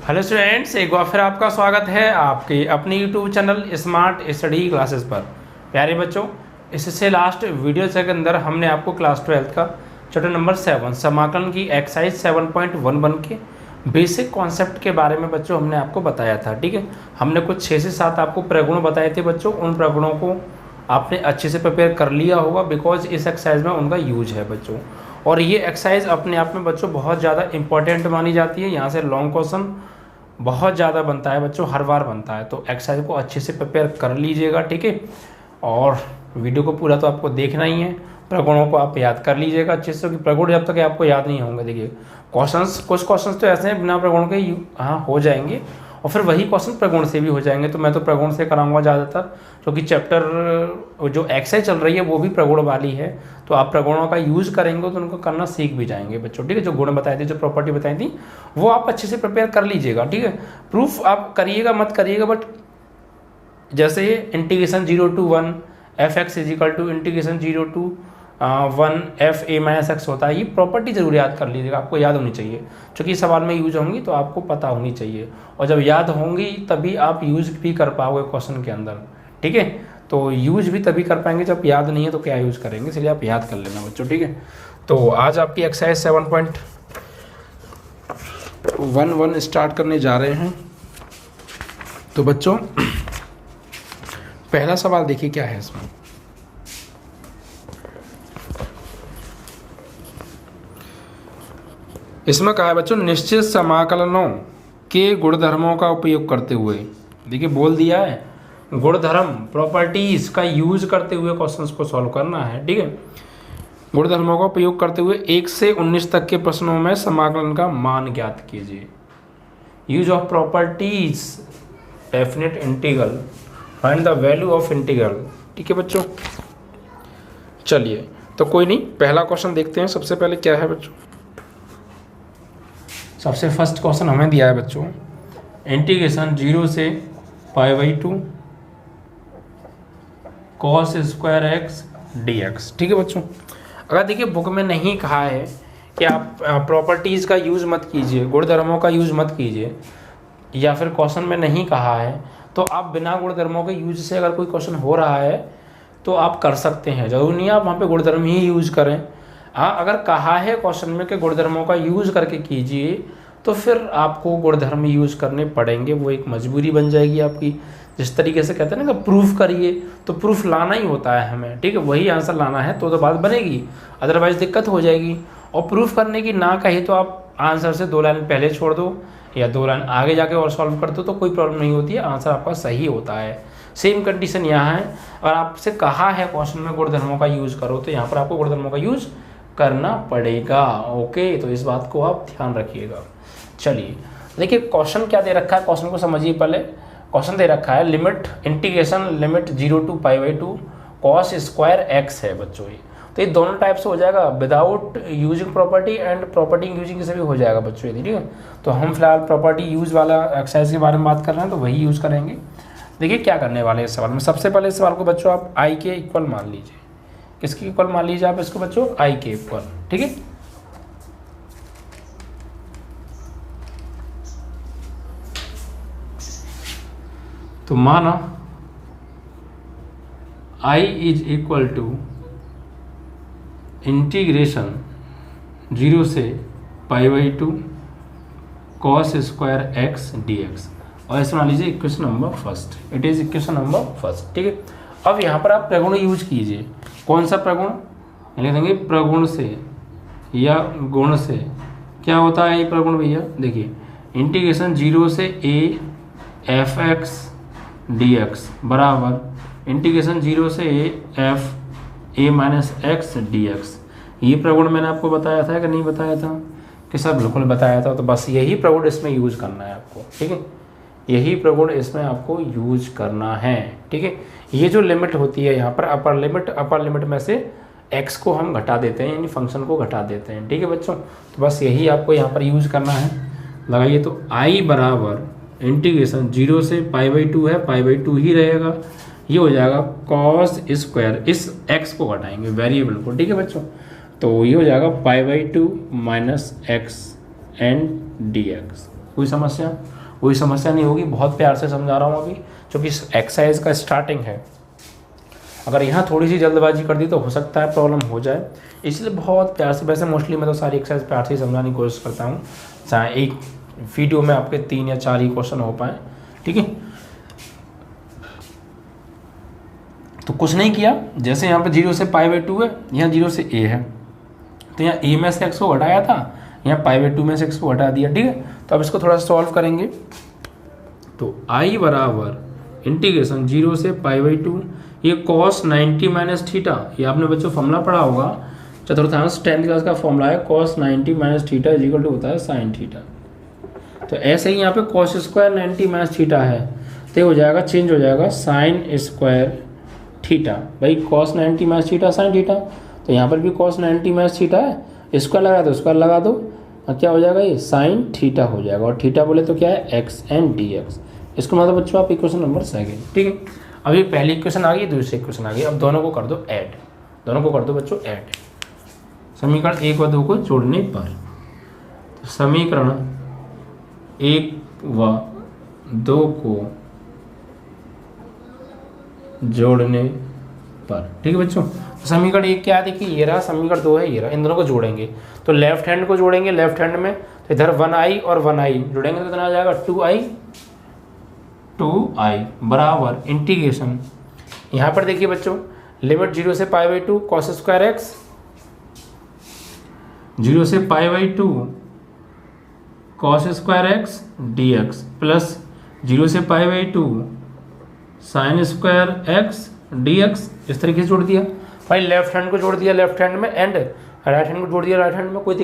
Hello students, एक बार फिर आपका स्वागत है आपके अपने YouTube channel smart study classes पर। प्यारे बच्चों, इससे लास्ट वीडियो के अंदर हमने आपको क्लास 12 का चैप्टर नंबर 7 समाकलन की एक्सरसाइज 7.11 के बेसिक कॉन्सेप्ट के बारे में बच्चों हमने आपको बताया था। ठीक है, हमने कुछ 6 से 7 आपको प्रगुण बताए थे बच्चों। उन प्रगुणों को आपने अच्छे से प्रिपेयर कर लिया होगा, बिकॉज इस एक्सरसाइज में उनका यूज है बच्चों। और ये एक्सरसाइज अपने आप में बच्चों बहुत ज़्यादा इंपॉर्टेंट मानी जाती है। यहाँ से लॉन्ग क्वेश्चन बहुत ज़्यादा बनता है बच्चों, हर बार बनता है। तो एक्सरसाइज को अच्छे से प्रिपेयर कर लीजिएगा, ठीक है। और वीडियो को पूरा तो आपको देखना ही है। प्रगुणों को आप याद कर लीजिएगा अच्छे से, क्योंकि प्रगुण जब तक आपको याद नहीं होंगे, देखिए क्वेश्चंस, कुछ क्वेश्चंस तो ऐसे हैं बिना प्रगुण के हाँ हो जाएंगे, और फिर वही क्वेश्चन प्रगुण से भी हो जाएंगे। तो मैं तो प्रगुण से कराऊंगा ज़्यादातर, क्योंकि चैप्टर जो एक्सरसाइज चल रही है वो भी प्रगुण वाली है। तो आप प्रगुणों का यूज़ करेंगे तो उनको करना सीख भी जाएंगे बच्चों, ठीक है। जो गुण बताए थे, जो प्रॉपर्टी बताई थी, वो आप अच्छे से प्रिपेयर कर लीजिएगा, ठीक है। प्रूफ आप करिएगा मत करिएगा, बट जैसे integration 0 to 1 f(x) = integration 0 to 1 f(a-x) होता है। ये प्रॉपर्टी जरूर याद कर लीजिएगा, आपको याद होनी चाहिए, क्योंकि सवाल में यूज होंगी तो आपको पता होनी चाहिए। और जब याद होंगी तभी आप यूज भी कर पाओगे क्वेश्चन के अंदर, ठीक है। तो यूज भी तभी कर पाएंगे, जब याद नहीं है तो क्या यूज करेंगे, इसलिए आप याद कर लेना बच्चों, ठीक है। तो आज आपकी एक्सरसाइज 7.11 स्टार्ट करने जा रहे हैं। तो बच्चों पहला सवाल देखिए क्या है इसमें। इसमें कहा है बच्चों, निश्चित समाकलनों के गुणधर्मों का उपयोग करते हुए, देखिए बोल दिया है गुणधर्म, प्रॉपर्टीज का यूज करते हुए क्वेश्चंस को सॉल्व करना है, ठीक है। गुणधर्मों का उपयोग करते हुए 1 से 19 तक के प्रश्नों में समाकलन का मान ज्ञात कीजिए। Use of properties, definite integral, find the value of integral, ठीक है बच्चों। चलिए तो कोई नहीं, पहला क्वेश्चन देखते हैं। सबसे पहले क्या है बच्चों, सबसे फर्स्ट क्वेश्चन हमें दिया है बच्चों, इंटीग्रेशन 0 से π/2 cos² x dx, ठीक है बच्चों। अगर देखिए बुक में नहीं कहा है कि आप प्रॉपर्टीज़ का यूज़ मत कीजिए, गुणधर्मों का यूज़ मत कीजिए, या फिर क्वेश्चन में नहीं कहा है, तो आप बिना गुणधर्मों के यूज से अगर कोई क्वेश्चन हो रहा है तो आप कर सकते हैं। जरूरी नहीं आप वहाँ पे गुणधर्म ही यूज करें। हाँ, अगर कहा है क्वेश्चन में कि गुणधर्मों का यूज करके कीजिए, तो फिर आपको गुणधर्म यूज करने पड़ेंगे, वो एक मजबूरी बन जाएगी आपकी। जिस तरीके से कहते हैं ना कि प्रूफ करिए, तो प्रूफ लाना ही होता है हमें, ठीक है, वही आंसर लाना है तो बात बनेगी, अदरवाइज दिक्कत हो जाएगी। और प्रूफ करने की ना कहे तो आप आंसर से 2 लाइन पहले छोड़ दो या 2 लाइन आगे जाके और सॉल्व कर दो, तो कोई प्रॉब्लम नहीं होती है, आंसर आपका सही होता है। सेम कंडीशन यहाँ है, और आपसे कहा है क्वेश्चन में गुणधर्मों का यूज़ करो, तो यहाँ पर आपको गुणधर्मों का यूज़ करना पड़ेगा। ओके, तो इस बात को आप ध्यान रखिएगा। चलिए देखिए क्वेश्चन क्या दे रखा है, क्वेश्चन को समझिए पहले। क्वेश्चन दे रखा है limit integration limit 0 to π/2 cos² x है बच्चों। ये तो ये दोनों टाइप से हो जाएगा, without using property and property using से भी हो जाएगा बच्चों, ठीक है। तो हम फिलहाल प्रॉपर्टी यूज वाला एक्सरसाइज के बारे में बात कर रहे हैं, तो वही यूज़ करेंगे। देखिए क्या करने वाले हैं इस सवाल में। सबसे पहले इस सवाल को बच्चों आप i के इक्वल मान लीजिए। किसके इक्वल मान लीजिए आप इसको बच्चों, i के इक्वल, ठीक है। तो माना i = इंटीग्रेशन 0 से π/2 cos² x dx, और ऐसे मान लीजिए equation number first, it is equation number first, ठीक है। अब यहाँ पर आप प्रगुण यूज कीजिए। कौन सा प्रगुण लिख देंगे, प्रगुण से या गुण से। क्या होता है ये प्रगुण भैया, देखिए इंटीग्रेशन 0 से a f(x) dx बराबर इंटीग्रेशन 0 से f(a-x) dx। ये प्रगुण मैंने आपको बताया था कि नहीं बताया था, कि सर बिल्कुल बताया था। तो बस यही प्रगुण इसमें यूज करना है आपको, ठीक है, यही प्रगुण इसमें आपको यूज करना है, ठीक है। ये जो लिमिट होती है यहाँ पर अपर लिमिट में से x को हम घटा देते हैं, यानी फंक्शन को घटा देते हैं, ठीक है बच्चों। तो बस यही आपको यहाँ पर यूज करना है। लगाइए, तो i बराबर इंटीग्रेशन 0 से π/2 है, π/2 ही रहेगा, ये हो जाएगा cos², इस x को घटाएंगे वेरिएबल को, ठीक है बच्चों। तो ये हो जाएगा π/2 - x एंड dx। कोई समस्या? कोई समस्या नहीं होगी, बहुत प्यार से समझा रहा हूँ अभी, क्योंकि एक्सरसाइज का स्टार्टिंग है। अगर यहाँ थोड़ी सी जल्दबाजी कर दी तो हो सकता है प्रॉब्लम हो जाए, इसलिए बहुत प्यार से, वैसे मोस्टली मैं तो सारी एक्सरसाइज प्यार से ही समझाने की कोशिश करता हूँ, चाहे एक वीडियो में आपके 3 या 4 ही क्वेश्चन हो पाए, ठीक है। तो कुछ नहीं किया, जैसे यहाँ पे 0 से π/2 है, यहाँ 0 से a है, तो यहाँ a में से x को हटाया था, यहाँ π/2 में से x को हटा दिया, ठीक है। तो अब इसको थोड़ा सॉल्व करेंगे, तो i बराबर इंटीग्रेशन 0 से π/2, ये cos 90 माइनस थीटा, ये आपने बच्चों फॉर्मूला पढ़ा होगा, चतुर्थांश 10th क्लास का फॉर्मूला है, cos 90 minus theta is equal to होता है साइन थीटा। तो ऐसे ही यहाँ पे cos स्क्वायर 90 माइनस थीटा है, तो हो जाएगा, चेंज हो जाएगा साइन स्क्वायर थीटा, भाई cos 90 minus theta sine theta, तो यहाँ पर भी cos 90 माइनस थीटा है, स्क्वायर लगा दो, स्क्वायर लगा दो, और क्या हो जाएगा, ये साइन थीटा हो जाएगा, और थीटा बोले तो क्या है, x एंड dx। इसको मतलब बच्चों आप इक्वेशन नंबर 2, ठीक है। अभी पहली इक्वेशन आ गई, दूसरी इक्वेशन आ गई, अब दोनों को कर दो ऐड, दोनों को कर दो बच्चों ऐड, समीकरण 1 व 2 को जोड़ने पर, तो समीकरण 1 व 2 को जोड़ने पर, ठीक है बच्चों। तो समीकरण 1 क्या है, देखिए ये रहा, समीकरण 2 है ये रहा, इन दोनों को जोड़ेंगे, तो लेफ्ट हैंड को जोड़ेंगे, लेफ्ट हैंड में तो इधर 1i और 1i जोड़ेंगे तो कितना आ जाएगा, 2i बराबर इंटीग्रेशन, यहाँ पर देखिए बच्चों लिमिट 0 से π/2 cos स्क्वायर x, 0 से π/2 cos square x dx plus 0 से π/2 साइन स्क्वायर x dx, इस तरीके से जोड़ दिया भाई, लेफ्ट हैंड को जोड़ दिया लेफ्ट हैंड में, एंड राइट हैंड को जोड़ दिया राइट हैंड में, कोई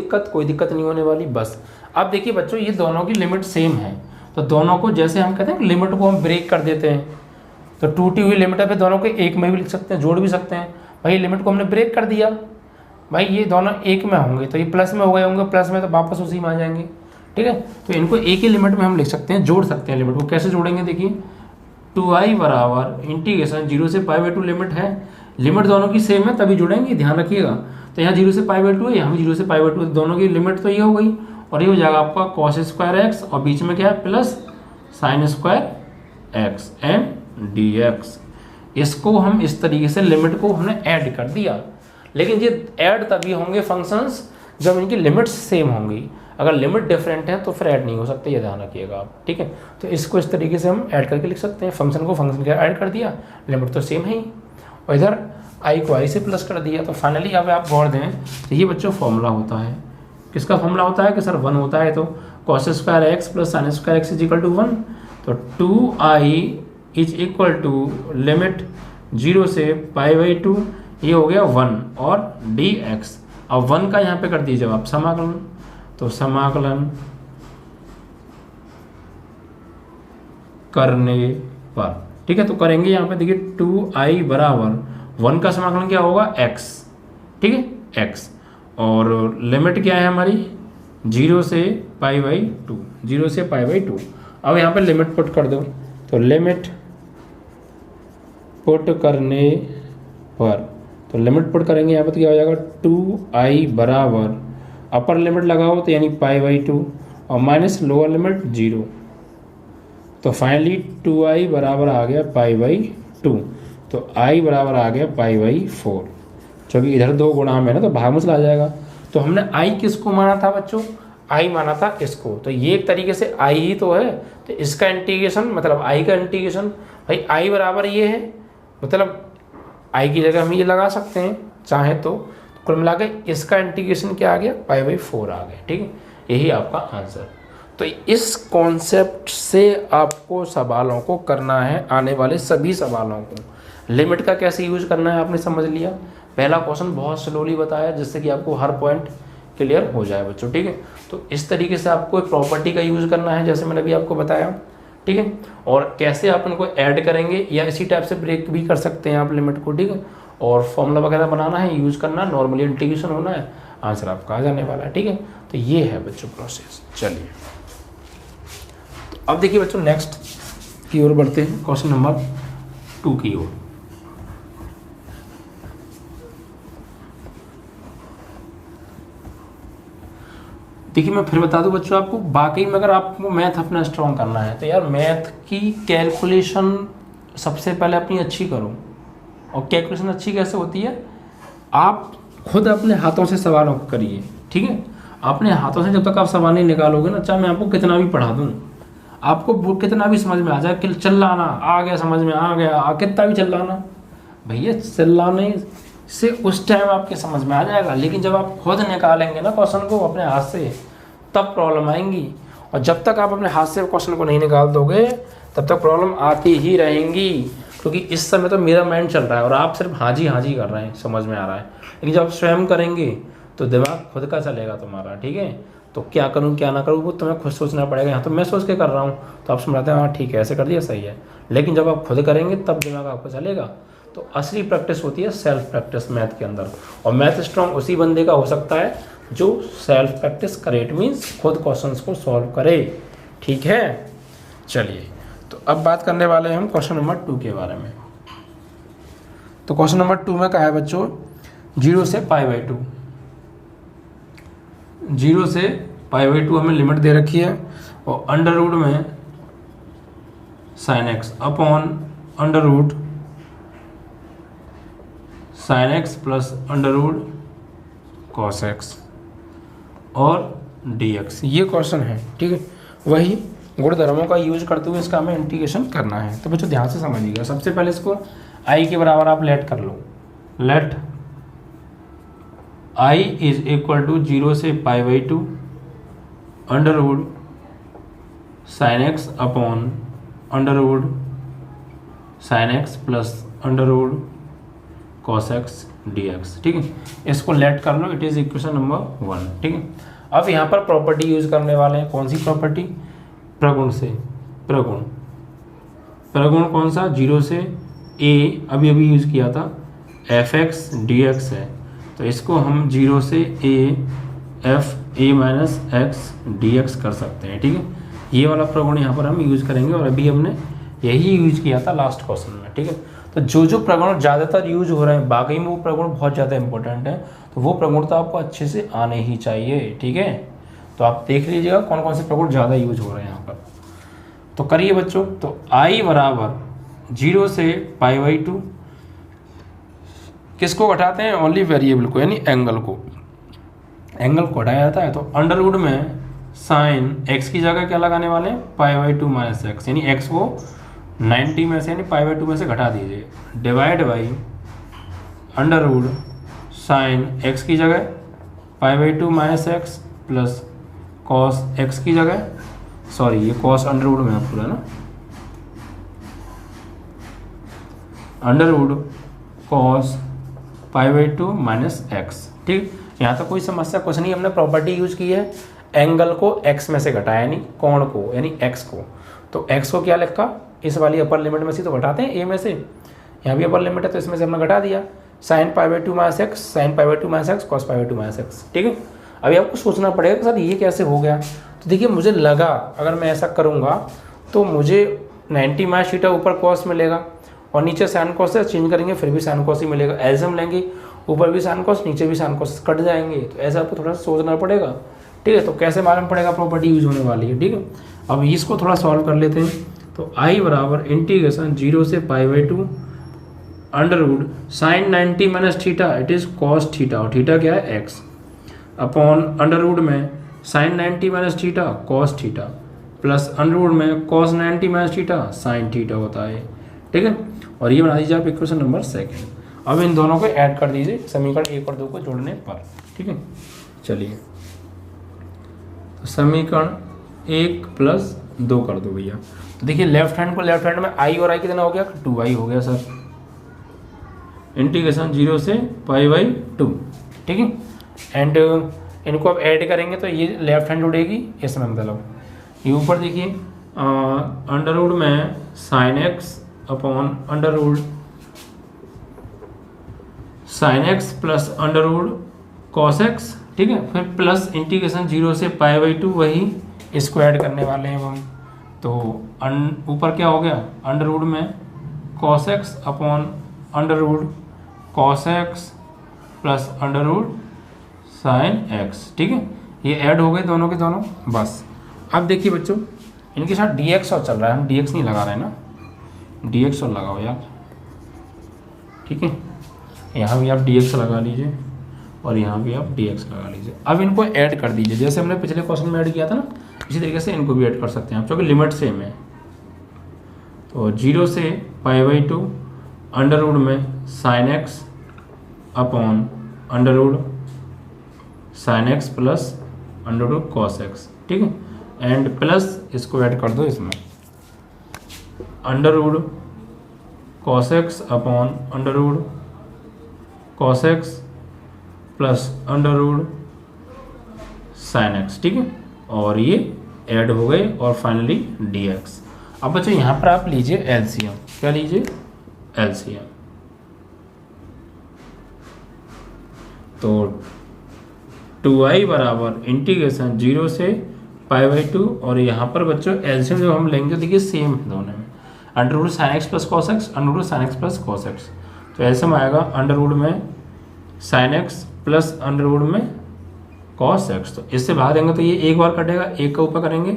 दिक्कत नहीं होने वाली बस। अब देखिए बच्चों ये दोनों की लिमिट सेम है, तो दोनों को जैसे हम कहते हैं लिमिट को हम ब्रेक कर देते हैं, तो टूटी हुई लिमिट पे दोनों को एक में भी लिख सकते हैं, जोड़ भी सकते हैं, भाई लिमिट को हमने ब्रेक कर दिया, भाई ये दोनों एक में होंगे तो ये प्लस में हो गए होंगे, प्लस में तो वापस उसी में आ जाएंगे, ठीक है। तो इनको एक ही लिमिट में हम लिख सकते हैं, जोड़ सकते हैं लिमिट को, कैसे जोड़ेंगे देखिए, 2i बराबर इंटीग्रेशन 0 से π/2 लिमिट है, लिमिट दोनों की सेम है तभी जुड़ेंगे, ध्यान रखिएगा। तो यहाँ 0 से π/2 है, यहाँ भी 0 से π/2, दोनों की लिमिट तो ये हो गई, और ये हो जाएगा आपका cos स्क्वायर x, और बीच में क्या है plus sine square x and dx। इसको हम इस तरीके से लिमिट को हमने ऐड कर दिया, लेकिन ये ऐड तभी होंगे फंक्शंस जब इनकी लिमिट्स सेम होंगी, अगर लिमिट डिफरेंट है तो फिर ऐड नहीं हो सकते, ये ध्यान रखिएगा आप, ठीक है। तो इसको इस तरीके से हम ऐड करके लिख सकते हैं, फंक्शन को फंक्शन के ऐड कर दिया, लिमिट तो सेम है ही, और इधर i को i से प्लस कर दिया। तो फाइनली अब आप गौर दें तो ये बच्चों फॉर्मूला होता है, किसका फॉर्मूला होता है कि सर 1 होता है, तो cos square x plus sine square x is equal to 1, तो 2i is equal to limit 0 से π/2, ये हो गया 1 और dx। अब 1 का यहाँ पे कर दीजिए आप समाकलन, तो समाकलन करने पर, ठीक है। तो करेंगे यहाँ पे देखिए 2i बराबर 1 का समाकलन क्या होगा x, ठीक है x, और लिमिट क्या है हमारी 0 से π/2, 0 से π/2। अब यहाँ पे लिमिट पुट कर दो, तो लिमिट पुट करने पर, तो लिमिट पुट करेंगे यहाँ पे तो क्या हो जाएगा 2i बराबर अपर लिमिट लगाओ तो यानी π/2 और माइनस लोअर लिमिट 0, तो फाइनली 2i बराबर आ गया π/2, तो i बराबर आ गया π/4, क्योंकि इधर 2 गुणा में ना तो भागमुश आ जाएगा। तो हमने i किसको माना था बच्चों, i माना था इसको, तो ये एक तरीके से i ही तो है, तो इसका इंटीग्रेशन मतलब i का इंटीग्रेशन, भाई i बराबर ये है, मतलब i की जगह हम ये लगा सकते हैं चाहे तो कुल मिला के इसका इंटीग्रेशन क्या आ गया π/4 आ गया, ठीक है, यही आपका आंसर। तो इस कॉन्सेप्ट से आपको सवालों को करना है, आने वाले सभी सवालों को लिमिट का कैसे यूज करना है आपने समझ लिया। पहला क्वेश्चन बहुत स्लोली बताया जिससे कि आपको हर पॉइंट क्लियर हो जाए बच्चों, ठीक है। तो इस तरीके से आपको एक प्रॉपर्टी का यूज़ करना है जैसे मैंने अभी आपको बताया, ठीक है, और कैसे आप इनको ऐड करेंगे या इसी टाइप से ब्रेक भी कर सकते हैं आप लिमिट को, ठीक है, और फॉर्मूला वगैरह बनाना है, यूज़ करना, नॉर्मली इंटीग्रेशन होना है, आंसर आपका आ जाने वाला है, ठीक है। तो ये है बच्चों प्रोसेस। चलिए अब देखिए बच्चों नेक्स्ट की ओर बढ़ते हैं, क्वेश्चन नंबर 2 की ओर। देखिए मैं फिर बता दूं बच्चों आपको, बाकी में अगर आपको मैथ अपना स्ट्रॉन्ग करना है तो यार मैथ की कैलकुलेशन सबसे पहले अपनी अच्छी करो। और कैलकुलेशन अच्छी कैसे होती है, आप खुद अपने हाथों से सवालों को करिए, ठीक है। अपने हाथों से जब तक आप सवाल नहीं निकालोगे ना, चाहे मैं आपको कितना भी पढ़ा दूँ, आपको वो कितना भी समझ में आ जाए कि चिल्लाना आ गया, समझ में आ गया, कितना भी चिल्लाना, भैया चिल्लाने से उस टाइम आपके समझ में आ जाएगा, लेकिन जब आप खुद निकालेंगे ना क्वेश्चन को अपने हाथ से, तब प्रॉब्लम आएंगी। और जब तक आप अपने हाथ से क्वेश्चन को नहीं निकाल दोगे तब तक प्रॉब्लम आती ही रहेंगी, क्योंकि इस समय तो मेरा माइंड चल रहा है और आप सिर्फ हाँ जी कर रहे हैं, समझ में आ रहा है। लेकिन जब आप स्वयं करेंगे तो दिमाग खुद का चलेगा तुम्हारा, ठीक है। तो क्या करूँ क्या ना करूँ वो तुम्हें खुद सोचना पड़ेगा। यहाँ तो मैं सोच के कर रहा हूँ तो आप समझाते हैं हाँ ठीक है ऐसे कर दिया सही है, लेकिन जब आप खुद करेंगे तब दिमाग आपको चलेगा। तो असली प्रैक्टिस होती है सेल्फ प्रैक्टिस मैथ के अंदर, और मैथ स्ट्रॉन्ग उसी बंदे का हो सकता है जो सेल्फ प्रैक्टिस करे, इट मीन्स खुद क्वेश्चंस को सॉल्व करे, ठीक है। चलिए तो अब बात करने वाले हैं हम क्वेश्चन नंबर 2 के बारे में। तो क्वेश्चन नंबर 2 में क्या है बच्चों, 0 से π/2, 0 से π/2 हमें लिमिट दे रखी है, और अंडर रूट में sin x upon under root sin x plus under root cos x और dx, ये क्वेश्चन है, ठीक है। वही गुणधर्मों का यूज करते हुए इसका हमें इंटीग्रेशन करना है। तो बच्चों ध्यान से समझिएगा, सबसे पहले इसको i के बराबर आप लेट कर लो, let i is equal to 0 से π/2 under root sin x upon under root sin x plus under root cos x dx, ठीक है। इसको लेट कर लो, इट इज इक्वेशन नंबर 1, ठीक है। अब यहाँ पर प्रॉपर्टी यूज करने वाले हैं, कौन सी प्रॉपर्टी, प्रगुण से, प्रगुण, प्रगुण कौन सा, 0 से a अभी यूज किया था fx dx है, तो इसको हम 0 से a f a minus x dx कर सकते हैं, ठीक है। ये वाला प्रगुण यहाँ पर हम यूज करेंगे, और अभी हमने यही यूज किया था लास्ट क्वेश्चन में, ठीक है। तो जो प्रगुण ज़्यादातर यूज हो रहे हैं, बाकी में वो प्रगुण बहुत ज़्यादा इंपॉर्टेंट है, तो वो प्रगुण तो आपको अच्छे से आने ही चाहिए, ठीक है। तो आप देख लीजिएगा कौन कौन से प्रगुण ज़्यादा यूज हो रहे हैं यहाँ पर। तो करिए बच्चों, तो i बराबर 0 से π/2 किसको घटाते हैं, ओनली वेरिएबल को, यानी एंगल को, एंगल को घटाया जाता है। तो अंडर रूट में साइन x की जगह क्या लगाने वाले हैं, π/2 माइनस एक्स, यानी x को 90 में से यानी π/2 में से घटा दीजिए, divide by under root sine x की जगह π/2 minus x plus cos x की जगह, सॉरी ये कॉस अंडर रूट में पूरा ना, under root cos π/2 minus x, ठीक। यहाँ तो कोई समस्या कुछ नहीं, हमने प्रॉपर्टी यूज की है, एंगल को x में से घटाया, यानी कोण को, यानी x को। तो x को क्या लिखा, इस वाली अपर लिमिट में से तो घटाते हैं a में से, यहाँ भी अपर लिमिट है तो इसमें से हमने घटा दिया, sine π/2 minus x, sine π/2 minus x, cos π/2 minus x, ठीक है। अभी आपको सोचना पड़ेगा कि सर ये कैसे हो गया। तो देखिए मुझे लगा अगर मैं ऐसा करूँगा तो मुझे 90 माइनस थीटा ऊपर कॉस मिलेगा, और नीचे साइन कॉस से चेंज करेंगे फिर भी साइन कॉस ही मिलेगा, एल्सियम लेंगे ऊपर भी साइन कॉस नीचे भी साइन कॉस कट जाएंगे, तो ऐसा आपको थोड़ा सा सोचना पड़ेगा, ठीक है। तो कैसे मालूम पड़ेगा प्रॉपर्टी यूज होने वाली है, ठीक है। अब इसको थोड़ा सॉल्व कर लेते हैं। तो i बराबर इंटीग्रेशन 0 से π/2 under root sine 90 minus theta, it is cos theta, और थीटा क्या है x, अपॉन अंडर रूट में sine 90 minus theta cos theta, plus under root में cos 90 minus theta sine theta होता है, ठीक है। और ये बना दीजिए आप इक्वेशन नंबर 2। अब इन दोनों को ऐड कर दीजिए समीकरण 1 और 2 को जोड़ने पर, ठीक है। चलिए तो समीकरण 1 प्लस 2 कर दो भैया। तो देखिए लेफ्ट हैंड को लेफ्ट हैंड में i और i कितना हो गया, 2i हो गया सर, इंटीग्रेशन 0 से π/2, ठीक है। एंड इनको अब ऐड करेंगे तो ये लेफ्ट हैंड उड़ेगी, इसमें मतलब ये ऊपर देखिए अंडर रूट में sine x upon under root sine x plus under root cos x, ठीक है। फिर प्लस इंटीग्रेशन 0 से π/2, वही इसको ऐड करने वाले हैं हम। तो ऊपर क्या हो गया, अंडर रूट में cos x upon under root cos x plus under root sine x, ठीक है। ये ऐड हो गए दोनों के दोनों। बस अब देखिए बच्चों, इनके साथ dx और चल रहा है, हम dx नहीं लगा रहे हैं ना, dx और लगाओ यार, ठीक है। यहाँ भी आप dx लगा लीजिए और यहाँ भी आप dx लगा लीजिए। अब इनको ऐड कर दीजिए, जैसे हमने पिछले क्वेश्चन में ऐड किया था ना, इसी तरीके से इनको भी ऐड कर सकते हैं आप, क्योंकि लिमिट सेम है। तो 0 से π/2 अंडर रूट में sine x upon under root sine x plus under root cos x, ठीक है। एंड प्लस इसको ऐड कर दो इसमें, under root cos x upon under root cos x plus under root sine x, ठीक है। और ये ऐड हो गए और फाइनली dx। अब बच्चों यहाँ पर आप लीजिए एलसीएम, क्या लीजिए एलसीएम। तो 2i बराबर इंटीग्रेशन 0 से π/2, और यहाँ पर बच्चों एलसीएम जो हम लेंगे देखिए सेम है दोनों में, under root sine x plus cos x, under root sine x plus cos x. तो एलसीएम आएगा अंडर रूट में sine x plus under root में कॉस एक्स। तो इससे भाग देंगे तो ये एक बार कटेगा, एक का ऊपर करेंगे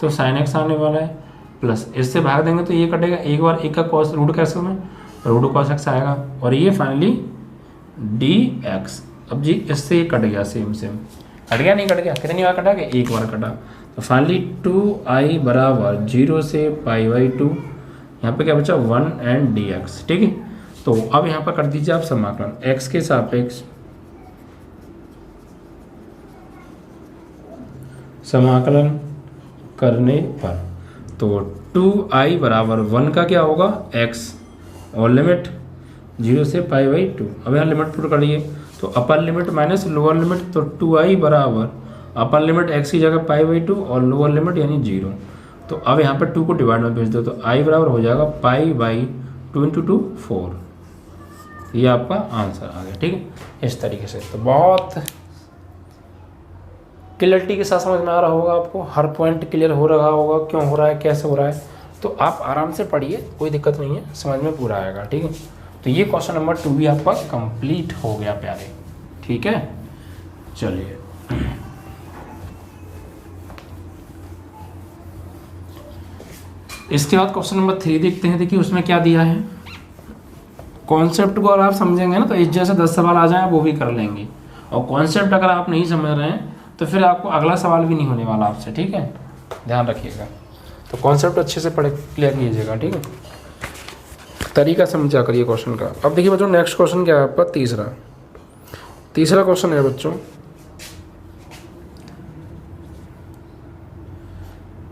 तो साइन एक्स आने वाला है, प्लस इससे भाग देंगे तो ये कटेगा एक बार, एक का कॉस रूट कैसे में रूट कॉस एक्स आएगा, और ये फाइनली dx। अब जी इससे ये कट गया, सेम कट गया, नहीं कट गया, कितनी बार कटा गया, एक बार कटा। तो फाइनली 2i बराबर 0 से π/2, यहाँ पे क्या बचा 1 एंड dx, ठीक है। तो अब यहाँ पर कर दीजिए आप समाकलन x के सापेक्ष समाकलन करने पर। तो 2i बराबर 1 का क्या होगा x, और लिमिट 0 से π/2। अब यहाँ लिमिट पुट करिए, तो upper limit minus lower limit, तो 2i बराबर अपर लिमिट x की जगह π/2 और लोअर लिमिट यानी 0। तो अब यहाँ पर 2 को डिवाइड में भेज दो, तो i बराबर हो जाएगा π/2 × 2 4। ये आपका आंसर आ गया, ठीक है। इस तरीके से तो बहुत क्लियरिटी के साथ समझ में आ रहा होगा आपको, हर पॉइंट क्लियर हो रहा होगा, क्यों हो रहा है, कैसे हो रहा है। तो आप आराम से पढ़िए, कोई दिक्कत नहीं है, समझ में पूरा आएगा, ठीक है। तो ये क्वेश्चन नंबर 2 भी आपका कंप्लीट हो गया प्यारे, ठीक है। चलिए इसके बाद क्वेश्चन नंबर 3 देखते हैं। देखिए उसमें क्या दिया है, कॉन्सेप्ट को अगर आप समझेंगे ना तो इस जैसे 10 सवाल आ जाए वो भी कर लेंगे, और कॉन्सेप्ट अगर आप नहीं समझ रहे हैं तो फिर आपको अगला सवाल भी नहीं होने वाला आपसे, ठीक है, ध्यान रखिएगा। तो कॉन्सेप्ट अच्छे से पढ़ क्लियर कीजिएगा, ठीक है, तरीका समझा करिए क्वेश्चन का। अब देखिए बच्चों नेक्स्ट क्वेश्चन क्या है आपका, तीसरा क्वेश्चन है बच्चों,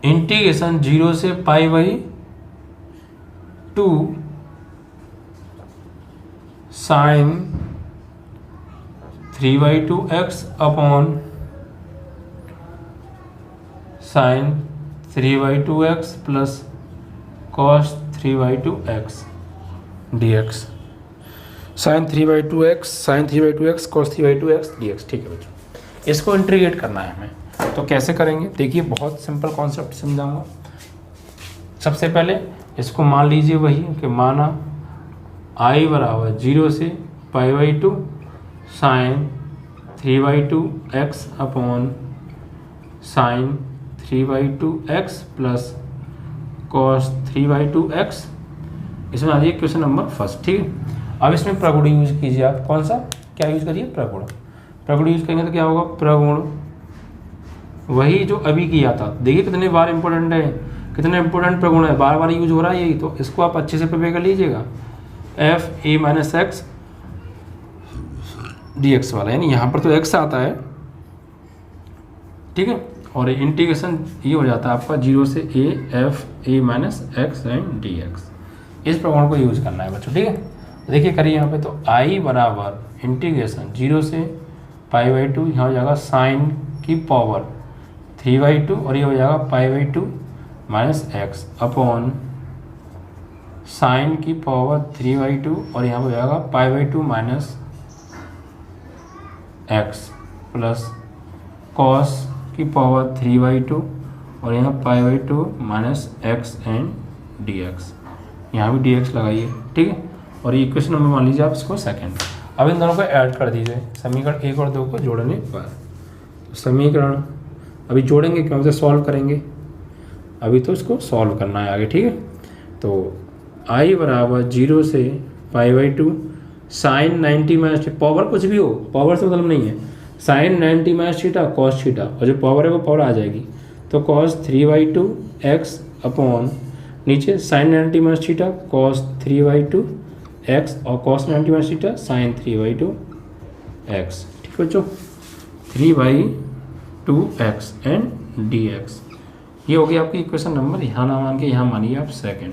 इंटीग्रेशन 0 से π/2 sine 3/2x upon sine 3/2x plus cos 3/2x dx। Sine 3/2x cos 3/2x dx, ठीक है बच्चों। इसको इंटीग्रेट करना है हमें, तो कैसे करेंगे देखिए, बहुत सिंपल कॉन्सेप्ट समझाऊंगा। सबसे पहले इसको मान लीजिए वही कि माना i बराबर 0 से π/2 sine 3/2x upon sine 3/2x plus cos 3/2x। इसमें आ जाइए क्वेश्चन नंबर फर्स्ट, ठीक है। अब इसमें प्रगुण यूज कीजिए आप, कौन सा, क्या यूज करिए, प्रगुण यूज करेंगे तो क्या होगा, प्रगुण वही जो अभी किया था। देखिए कितने बार इंपॉर्टेंट है, कितने इंपॉर्टेंट प्रगुण है, बार बार यूज हो रहा है यही, तो इसको आप अच्छे से प्रिपेयर कर लीजिएगा। f(a - x) dx वाला, यानी यहाँ पर तो x आता है, ठीक है, और इंटीग्रेशन ये हो जाता है आपका 0 से a(a - x) एंड dx। इस प्रगुण को यूज करना है बच्चों, ठीक है। देखिए करिए यहाँ पे, तो i बराबर इंटीग्रेशन 0 से π/2, यहाँ हो जाएगा साइन की पावर 3/2 और ये हो जाएगा π/2 - x अपॉन साइन की पावर 3/2 और यहाँ हो जाएगा π/2 - x प्लस कॉस की पावर 3/2 और यहाँ π/2 - x एंड dx। यहाँ भी dx लगाइए, ठीक है। और ये इक्वेशन नंबर मान लीजिए आप इसको सेकंड। अब इन दोनों को ऐड कर दीजिए, समीकरण 1 और 2 को जोड़ने पर। समीकरण अभी जोड़ेंगे क्यों, से सॉल्व करेंगे, अभी तो इसको सॉल्व करना है आगे, ठीक है। तो I बराबर 0 से π/2 साइन 90 माइनस, पावर कुछ भी हो, पावर से मतलब नहीं है, sine 90 minus theta cos theta, और जो पावर है वो पावर आ जाएगी, तो कॉस 3/2 x अपॉन नीचे sine 90 minus theta cos 3/2 x और cos 90 minus theta sine 3/2 x, ठीक है बच्चों, 3/2 x एंड dx। ये हो गया आपकी इक्वेशन नंबर, यहाँ ना मान के यहाँ मानिए आप सेकंड,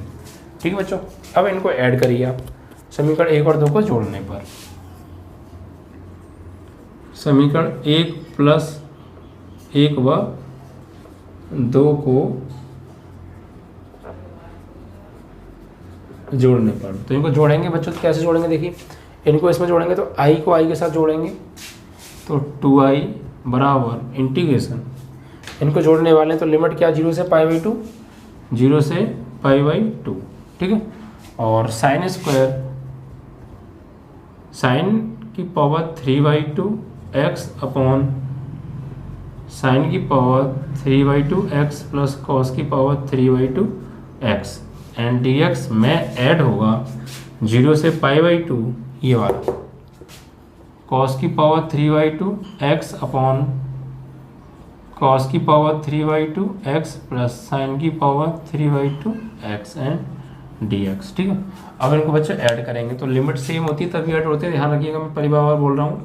ठीक है बच्चों। अब इनको ऐड करिए आप समीकरण 1 और 2 को जोड़ने पर, समीकरण 1 प्लस 1 व 2 को जोड़ने पर, तो इनको जोड़ेंगे बच्चों, तो कैसे जोड़ेंगे देखिए, इनको इसमें जोड़ेंगे तो i को i के साथ जोड़ेंगे, तो 2i बराबर इंटीग्रेशन, इनको जोड़ने वाले हैं तो लिमिट क्या 0 से π/2, 0 से π/2, ठीक है। और साइन स्क्वायर साइन की पावर 3/2 x अपॉन साइन की पावर 3/2 x प्लस कॉस की पावर 3/2 x एंड dx में ऐड होगा 0 से π/2 ये वाला कॉस की पावर 3/2 x अपॉन कॉस की पावर 3/2 x प्लस साइन की पावर 3/2 x एंड dx, ठीक है। अब इनको बच्चे ऐड करेंगे तो लिमिट सेम होती है तभी ऐड होते हैं, ध्यान रखिएगा, मैं पहली बार बोल रहा हूँ,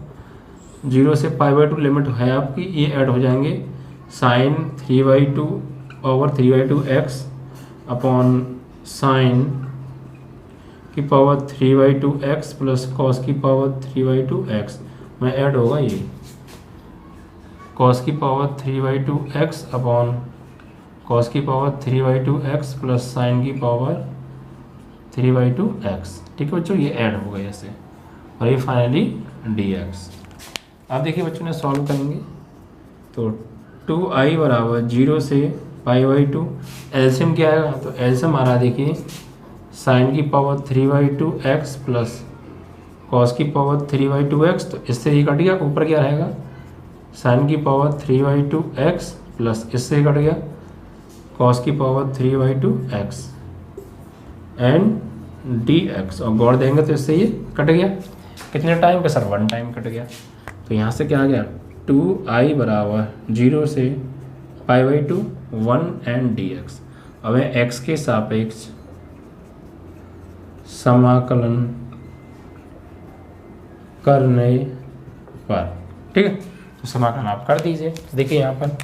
0 से π/2 लिमिट है आपकी, ये ऐड हो जाएंगे sine 3/2 power 3/2 x upon sine की पावर 3/2 x प्लस कॉस की पावर 3/2 x में ऐड होगा ये कॉस की पावर 3/2 x अपॉन कॉस की पावर 3/2 x प्लस साइन की पावर 3/2 x, ठीक है बच्चों, ये ऐड हो गया ऐसे, और ये फाइनली dx। आप देखिए बच्चों ने सॉल्व करेंगे तो 2i बराबर 0 से π/2, एलसीएम क्या आएगा, तो एलसीएम आ रहा है देखिए साइन की पावर 3/2 x प्लस कॉस की पावर 3/2 x, तो इससे ही कट गया, ऊपर क्या रहेगा साइन की पावर 3/2 x प्लस इससे कट गया कॉस की पावर 3/2 x एंड dx, और गौर देंगे तो इससे ये कट गया, कितने टाइम पे सर, 1 टाइम कट गया, तो यहाँ से क्या आ गया 2i बराबर 0 से π/2 1 एंड dx। अब x के सापेक्ष समाकलन करने पर, ठीक है, तो समाकलन आप कर दीजिए, देखिए यहाँ पर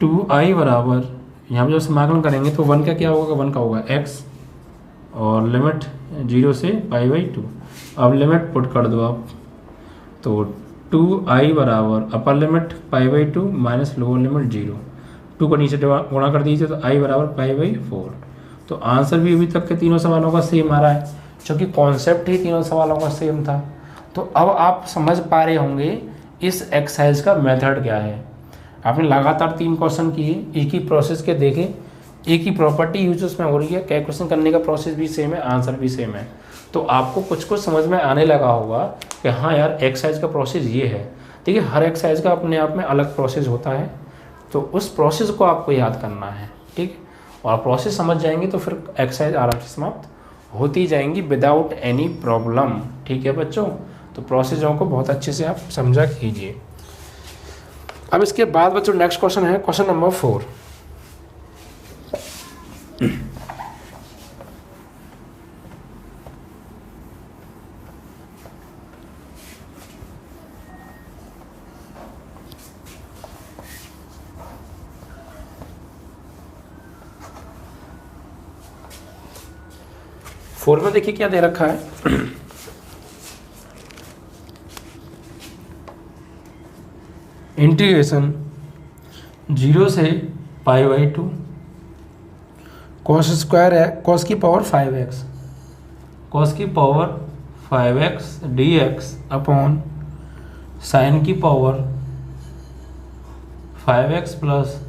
2i बराबर, यहाँ पर जब समाकलन करेंगे तो 1 का क्या होगा, 1 का होगा x और लिमिट 0 से π/2, अब लिमिट पुट कर दो आप, तो 2i बराबर upper limit π/2 minus lower limit 0, 2 को नीचे गुणा कर दीजिए तो i बराबर π/4। तो आंसर भी अभी तक के तीनों सवालों का सेम आ रहा है, क्योंकि कॉन्सेप्ट ही तीनों सवालों का सेम था। तो अब आप समझ पा रहे होंगे इस एक्सरसाइज का मेथड क्या है। आपने लगातार 3 क्वेश्चन किए, एक ही प्रोसेस के देखे, एक ही प्रॉपर्टी यूज उसमें हो रही है, कैलकुलेशन करने का प्रोसेस भी सेम है, आंसर भी सेम है। तो आपको कुछ कुछ समझ में आने लगा होगा कि हाँ यार एक्सरसाइज का प्रोसेस ये है। देखिए हर एक्सरसाइज का अपने आप में अलग प्रोसेस होता है, तो उस प्रोसेस को आपको याद करना है, ठीक है। और प्रोसेस समझ जाएंगे तो फिर एक्सरसाइज आराम से समाप्त होती जाएंगी विदाउट एनी प्रॉब्लम, ठीक है बच्चों। तो प्रोसेसों को बहुत अच्छे से आप समझा कीजिए। अब इसके बाद बच्चों नेक्स्ट क्वेश्चन है क्वेश्चन नंबर 4। फोर में देखिए क्या दे रखा है, इंटीग्रेशन 0 से π/2 कॉस स्क्वायर है, कॉस की पावर 5x, कॉस की power 5x dx upon sine की पावर 5x प्लस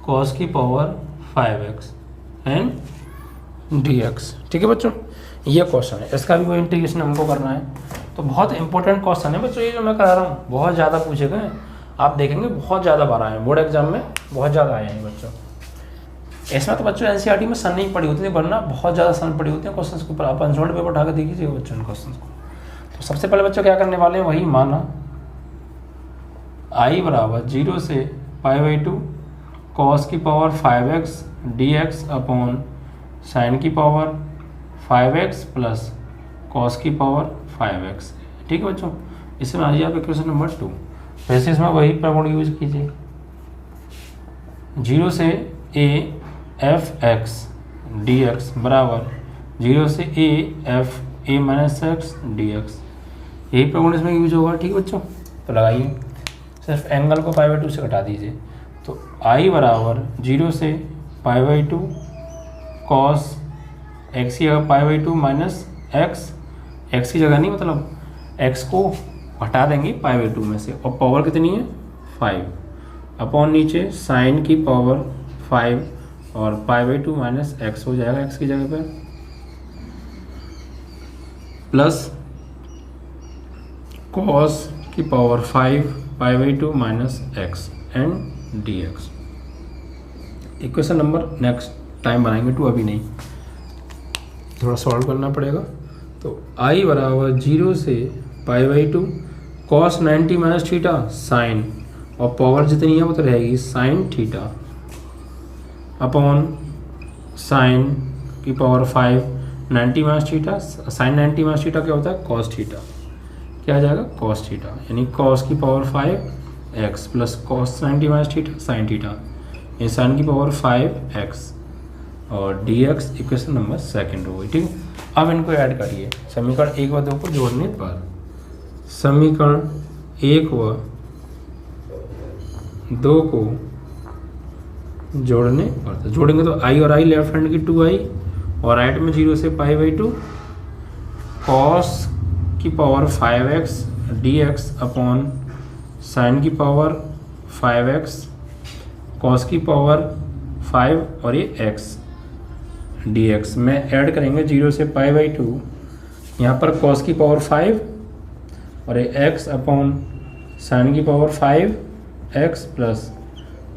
कॉस की पावर 5x एंड dx, ठीक है बच्चों। ये क्वेश्चन है, इसका भी कोई इंटीग्रेशन हमको करना है। तो बहुत इंपॉर्टेंट क्वेश्चन है बच्चों ये जो मैं करा रहा हूँ, बहुत ज़्यादा पूछे गए, आप देखेंगे बहुत ज़्यादा बार आए हैं बोर्ड एग्जाम में, बहुत ज़्यादा आए हैं बच्चों। इसमें तो बच्चों एनसीईआरटी में सन नहीं पड़ी होती है, वरना बहुत ज़्यादा सन पड़ी होती है क्वेश्चन के ऊपर। आप अनसोल्ड पेपर उठा के देखिएगा बच्चों इन क्वेश्चन को। तो सबसे पहले बच्चों क्या करने वाले हैं, वही माना आई बराबर 0 से π/2 cos की power 5x dx upon sine की पावर 5x प्लस cos की पावर 5x। ठीक है बच्चों, इसमें आ जाइए आप इक्वेशन नंबर 2। वैसे इसमें वही प्रगुण यूज कीजिए, 0 से a f(x) dx बराबर 0 से a f a minus x dx, यही प्रगुण इसमें यूज होगा। ठीक है बच्चों, तो लगाइए, सिर्फ एंगल को π/2 से घटा दीजिए। तो I बराबर 0 से π/2 cos x की जगह π/2 माइनस x की जगह नहीं, मतलब x को हटा देंगे π/2 में से, और पावर कितनी है 5 अपॉन नीचे साइन की पावर 5 और π/2 माइनस x हो जाएगा x की जगह पे, प्लस cos की power 5 π/2 minus x and dx। Equation number next time बनाएंगे 2, अभी नहीं, थोड़ा सॉल्व करना पड़ेगा। तो I बराबर 0 से π/2 cos 90 माइनस थीटा साइन, और पावर जितनी है वो तो रहेगी साइन थीटा अपॉन साइन की power 5 90 minus theta, sine 90 minus theta क्या होता है cos थीटा, क्या आ जाएगा cos थीटा, यानी cos की power 5x plus cos 90 minus theta sine theta, ये साइन की पावर 5x और dx इक्वेशन नंबर 2 हो गई। ठीक है, अब इनको ऐड करिए समीकरण 1 व 2 को जोड़ने पर, समीकरण 1 व 2 को जोड़ने पर, तो जोड़ेंगे तो i और i लेफ्ट हैंड की 2i और राइट में 0 से π/2 cos की power 5x dx upon sine की पावर 5x cos की पावर 5 और ये x dx में ऐड करेंगे 0 से π/2, यहाँ पर cos की पावर 5 और ये x अपॉन साइन की पावर 5x प्लस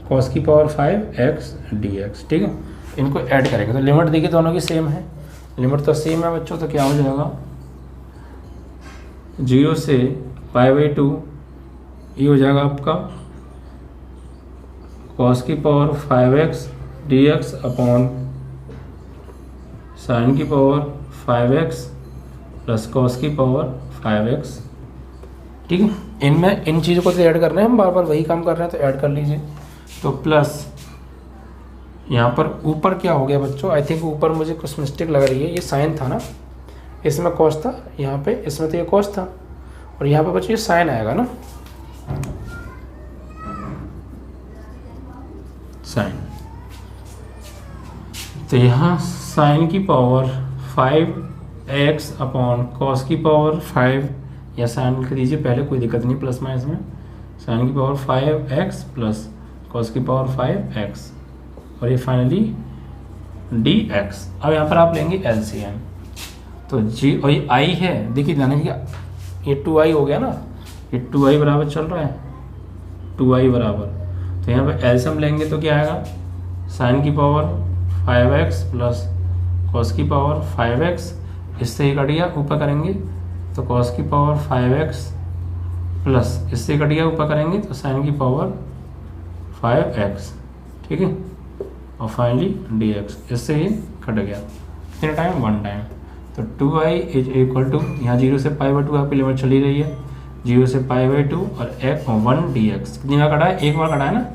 cos की पावर 5x dx। ठीक है, इनको ऐड करेंगे तो लिमिट देखिए दोनों की सेम है, लिमिट तो सेम है बच्चों, तो क्या हो जाएगा 0 से π/2 ये हो जाएगा आपका cos की power 5x dx upon sine की पावर 5x प्लस cos की पावर 5x। ठीक है, इनमें इन चीज़ों को तो ऐड करना है, हम बार बार वही काम कर रहे हैं तो ऐड कर लीजिए। तो प्लस यहाँ पर ऊपर क्या हो गया बच्चों, आई थिंक ऊपर मुझे कुछ मिस्टेक लग रही है, ये साइन था ना, इसमें cos था, यहाँ पे इसमें तो ये cos था, और यहाँ पे बच्चों ये साइन आएगा ना, साइन, तो यहाँ साइन की पावर 5x अपॉन cos की पावर 5, या साइन लिख दीजिए पहले, कोई दिक्कत नहीं प्लस माइनस में, साइन की पावर 5x प्लस cos की पावर 5x और ये फाइनली dx। अब यहाँ पर आप लेंगे LCM, तो जी और ये i है, देखिए ध्यान रखिए ये 2i हो गया ना, ये 2i बराबर चल रहा है 2i बराबर, तो यहाँ पर एलसीएम लेंगे तो क्या आएगा साइन की पावर 5x प्लस cos की पावर 5x, इससे ही कट गया, ऊपर करेंगे तो cos की पावर 5x प्लस इससे कट गया, ऊपर करेंगे तो साइन की पावर 5x। ठीक है, और फाइनली dx, इससे ही कट गया, कितने टाइम 1 टाइम, तो 2i इज इक्वल टू, यहाँ 0 से π/2 आपकी लिमिट चली रही है, 0 से π/2 और 1 dx, कितनी बार कटा है, एक बार कटा है ना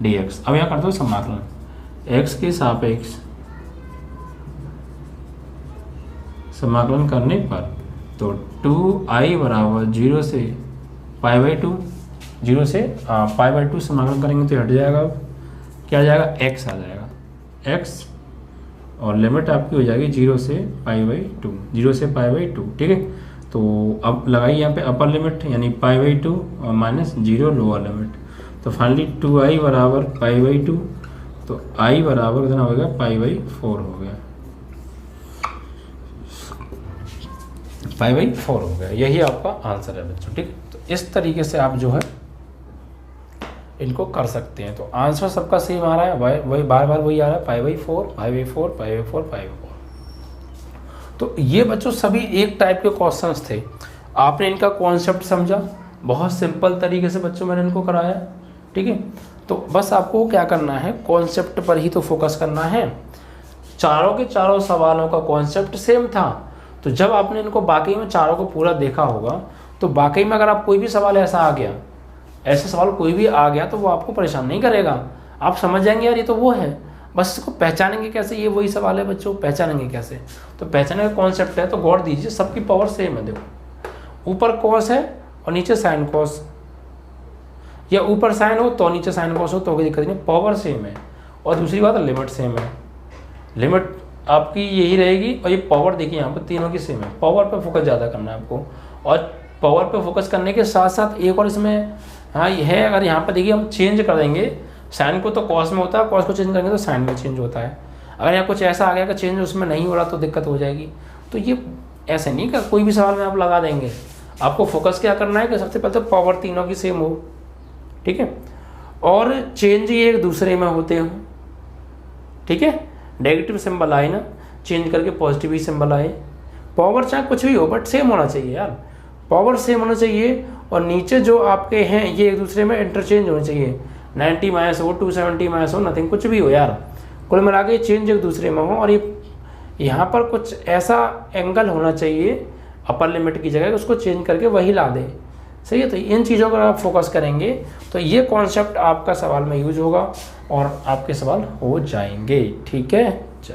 dx। अब यहाँ कर दो समाकलन x के सापेक्ष समाकलन करने पर, तो 2i बराबर 0 से π/2, 0 से π/2 समाकलन करेंगे तो हट जाएगा, क्या आ जाएगा x आ जाएगा x, और लिमिट आपकी हो जाएगी 0 से π/2, 0 से π/2। ठीक है, तो अब लगाइए यहाँ पे अपर लिमिट यानी π/2 और माइनस 0 लोअर लिमिट, तो फाइनली 2i बराबर π/2, तो i बराबर कितना हो गया π/4 हो गया। π/4 हो गया। यही आपका आंसर है बच्चों, ठीक है। तो इस तरीके से आप जो है इनको कर सकते हैं। तो आंसर सबका सेम आ रहा है, वही बार बार वही आ रहा है, π/4 π/4 π/4 π/4। तो ये बच्चों सभी एक टाइप के क्वेश्चंस थे। आपने इनका कॉन्सेप्ट समझा, बहुत सिंपल तरीके से बच्चों मैंने इनको कराया, ठीक है। तो बस आपको क्या करना है, कॉन्सेप्ट पर ही तो फोकस करना है। चारों के चारों सवालों का कॉन्सेप्ट सेम था। तो जब आपने इनको बाकी में चारों को पूरा देखा होगा, तो बाकी में अगर आप कोई भी सवाल ऐसा आ गया, ऐसा सवाल कोई भी आ गया, तो वो आपको परेशान नहीं करेगा। आप समझ जाएंगे यार ये तो वो है। बस इसको पहचानेंगे कैसे, ये वही सवाल है बच्चों, पहचानेंगे कैसे। तो पहचाने का कॉन्सेप्ट है, तो गौर दीजिए, सबकी पावर सेम है। देखो ऊपर कॉस है और नीचे साइन कॉस, या ऊपर साइन हो तो नीचे साइन कॉस हो तो कोई दिक्कत नहीं, पावर सेम है। और दूसरी बात लिमिट सेम है, लिमिट आपकी यही रहेगी। और ये पावर देखिए यहाँ पर तीनों की सेम है। पावर पे फोकस ज़्यादा करना है आपको। और पावर पे फोकस करने के साथ साथ एक और इसमें हाँ ये है, अगर यहाँ पर देखिए हम चेंज कर देंगे साइन को, तो कॉस में होता है, कॉस को चेंज करेंगे तो साइन में चेंज होता है। अगर यहाँ कुछ ऐसा आ गया कि चेंज उसमें नहीं हो रहा तो दिक्कत हो जाएगी। तो ये ऐसे नहीं कि कोई भी सवाल में आप लगा देंगे। आपको फोकस क्या करना है कि सबसे पहले तो पावर तीनों की सेम हो, ठीक है। और चेंज ये एक दूसरे में होते हो, ठीक है। नेगेटिव सिंबल आए ना, चेंज करके पॉजिटिव ही सिंबल आए। पावर चाहे कुछ भी हो बट सेम होना चाहिए यार, पावर सेम होना चाहिए। और नीचे जो आपके हैं ये एक दूसरे में इंटरचेंज होने चाहिए। 90 माइनस हो, 270 माइनस हो, नथिंग, कुछ भी हो यार, कुल मिला के चेंज एक दूसरे में हो। और ये यहाँ पर कुछ ऐसा एंगल होना चाहिए अपर लिमिट की जगह, उसको चेंज करके वही ला दे, सही है। तो इन चीज़ों पर आप फोकस करेंगे तो ये कॉन्सेप्ट आपका सवाल में यूज होगा और आपके सवाल हो जाएंगे, ठीक है। चल